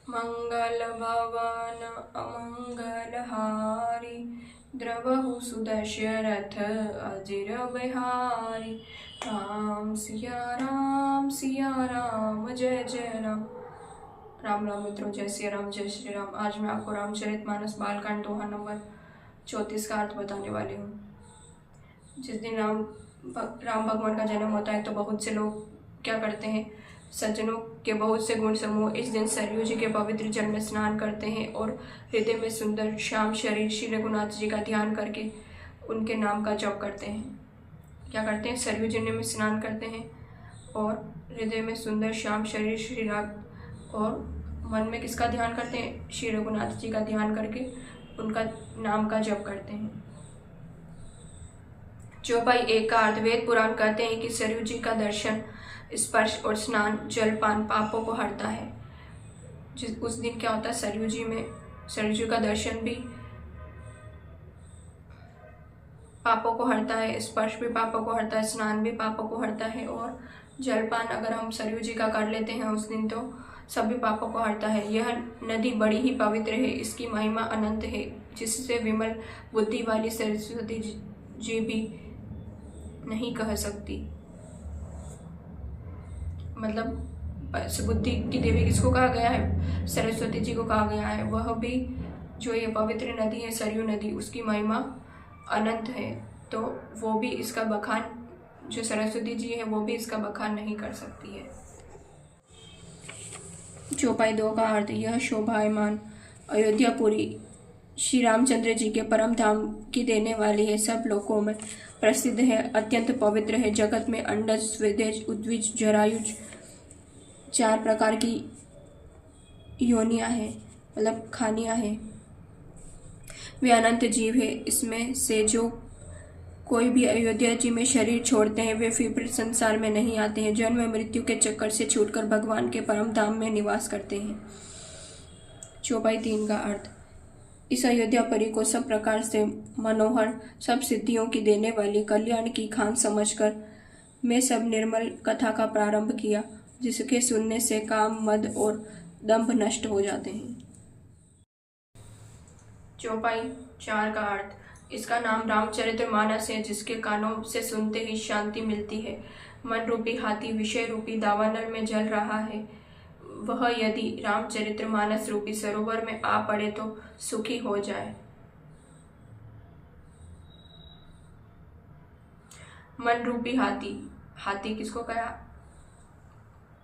मंगल भवन अमंगलहारी द्रवहु सुदशरथ अजिर बिहारी। राम सिया राम जय जय राम। राम राम मित्रों, जय सिया राम जय श्री राम। आज मैं आपको रामचरितमानस बालकांड दोहा नंबर 34 का अर्थ बताने वाली हूँ। जिस दिन राम भगवान का जन्म होता है तो बहुत से लोग क्या करते हैं, सज्जनों के बहुत से गुण समूह इस दिन सरयू जी के पवित्र जल में स्नान करते हैं और हृदय में सुंदर श्याम शरीर श्री रघुनाथ जी का ध्यान करके उनके नाम का जप करते हैं। क्या करते हैं, सरयू जी में स्नान करते हैं और हृदय में सुंदर श्याम शरीर श्री राग और मन में किसका ध्यान करते हैं, श्री रघुनाथ जी का ध्यान करके उनका नाम का जप करते हैं। चौपाई 1 का अर्थ। वेद पुराण कहते हैं कि सरयू जी का दर्शन, स्पर्श और स्नान जलपान पापों को हरता है। उस दिन क्या होता है, सरयू जी का दर्शन भी पापों को हरता है, स्पर्श भी पापों को हरता है, स्नान भी पापों को हरता है और जलपान अगर हम सरयू जी का कर लेते हैं उस दिन तो सभी पापों को हरता है। यह नदी बड़ी ही पवित्र है, इसकी महिमा अनंत है, जिससे विमल बुद्धि वाली सरस्वती जी भी नहीं कह सकती। मतलब बुद्धि की देवी किसको कहा गया है, सरस्वती जी को कहा गया है। वह भी जो ये पवित्र नदी है सरयू नदी, उसकी महिमा अनंत है, तो वो भी इसका बखान, जो सरस्वती जी है वो भी इसका बखान नहीं कर सकती है। चौपाई 2 का अर्थ। यह शोभायमान अयोध्यापुरी श्री रामचंद्र जी के परम धाम की देने वाली है, सब लोकों में प्रसिद्ध है, अत्यंत पवित्र है। जगत में अंडज, स्वेदेज, उद्विज, जरायुज 4 प्रकार की योनियां हैं, मतलब खानियां हैं। वे अनंत जीव है। इसमें से जो कोई भी अयोध्या जी में शरीर छोड़ते हैं वे फिर संसार में नहीं आते हैं, जन्म मृत्यु के चक्कर से छूटकर भगवान के परम धाम में निवास करते हैं। चौपाई 3 का अर्थ। इस अयोध्यापुरी को सब प्रकार से मनोहर, सब सिद्धियों की देने वाली कल्याण की खान समझकर मैं सब निर्मल कथा का प्रारंभ किया, जिसके सुनने से काम, मद और दंभ नष्ट हो जाते हैं। चौपाई 4 का अर्थ। इसका नाम रामचरितमानस है, जिसके कानों से सुनते ही शांति मिलती है। मन रूपी हाथी विषय रूपी दावानल में जल रहा है, वह यदि रामचरितमानस रूपी सरोवर में आ पड़े तो सुखी हो जाए। मन रूपी हाथी, हाथी किसको कहा,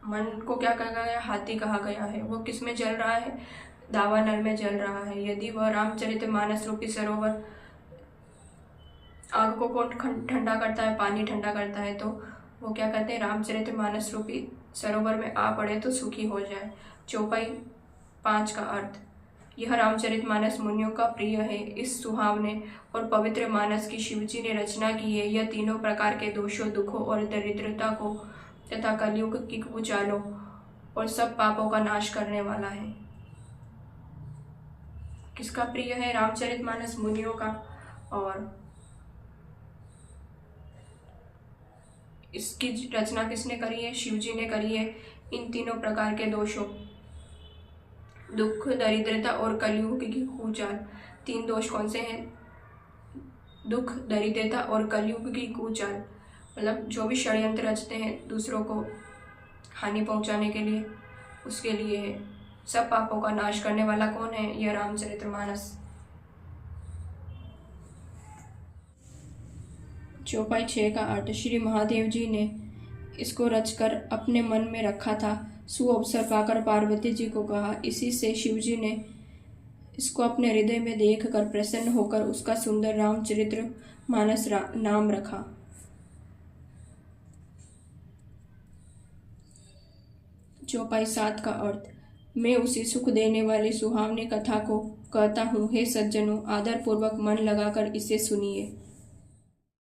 मन को क्या कहा गया, हाथी कहा गया है। वो किस में जल रहा है, दावानल में जल रहा है। यदि वह रामचरितमानस रूपी सरोवर आग को कौन ठंडा करता है, पानी ठंडा करता है, तो वो क्या कहते हैं, रामचरितमानस रूपी सरोवर में आ पड़े तो सुखी हो जाए। चौपाई 5 का अर्थ। यह रामचरितमानस मुनियों का प्रिय है। इस सुहावने और पवित्र मानस की शिवजी ने रचना की है। यह तीनों प्रकार के दोषों, दुखों और दरिद्रता को तथा कलयुग की कुचालों और सब पापों का नाश करने वाला है। किसका प्रिय है, रामचरितमानस मुनियों का। और इसकी रचना किसने करी है, शिव जी ने करी है। इन तीनों प्रकार के दोषों, दुख, दरिद्रता और कलयुग की कुचाल। 3 दोष कौन से हैं, दुख, दरिद्रता और कलयुग की कुचाल। मतलब जो भी षड्यंत्र रचते हैं दूसरों को हानि पहुंचाने के लिए, उसके लिए है। सब पापों का नाश करने वाला कौन है, यह रामचरितमानस। चौपाई 6 का अर्थ। श्री महादेव जी ने इसको रचकर अपने मन में रखा था। सुअवसर पाकर पार्वती जी को कहा, इसी से शिव जी ने इसको अपने हृदय में देखकर प्रसन्न होकर उसका सुंदर रामचरितमानस नाम रखा। चौपाई 7 का अर्थ। मैं उसी सुख देने वाली सुहावनी कथा को कहता हूँ, हे सज्जनों, आदर पूर्वक मन लगाकर इसे सुनिए।